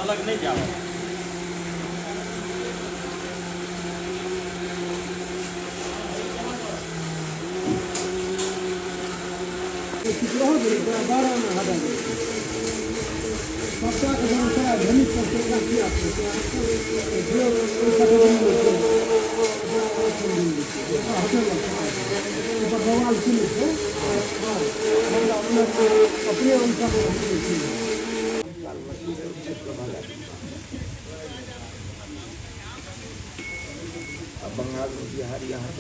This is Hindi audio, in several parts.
अलग नहीं जाओ बंगाल में बिहार यहाँ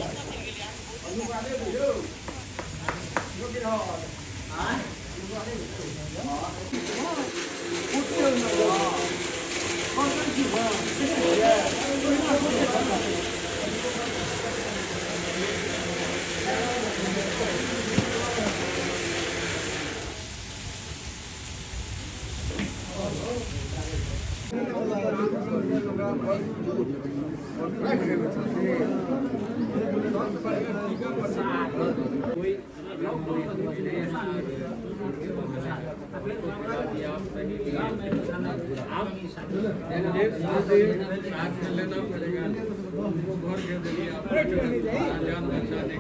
लेना पड़ेगा घर के देंगे जान बचाने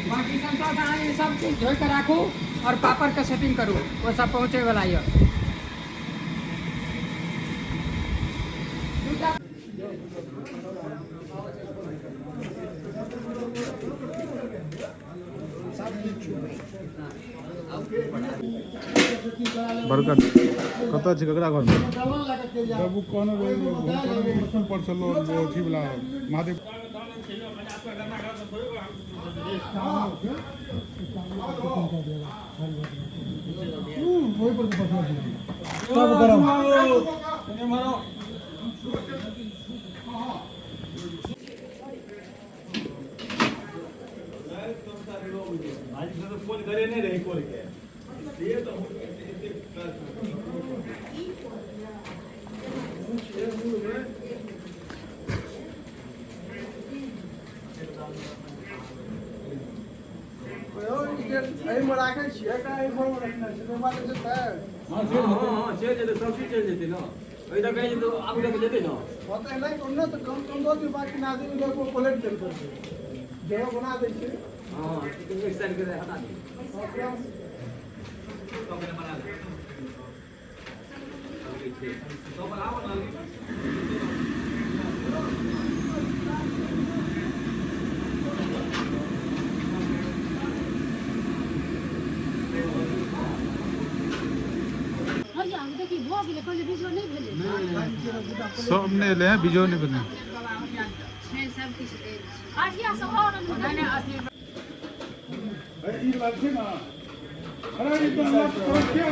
बाकी संतोष ये सब चीज धो कर रखो और पापड़ का सेटिंग करो वो सब पहुँचे वाला है। बरकत कतऽ छै ककरा घर में बाबू कहने रहे मुश्किल पर चलो अथी वाला महादेव फोन करे नहीं रहे कोई के ये तो बना दै छै हाँ एक साइड के हटा दे तो मैंने बना लिया तो बनाओ ना सबने ले हैं बीजो नहीं बने अरे ये बात है ना अरे ये बात क्या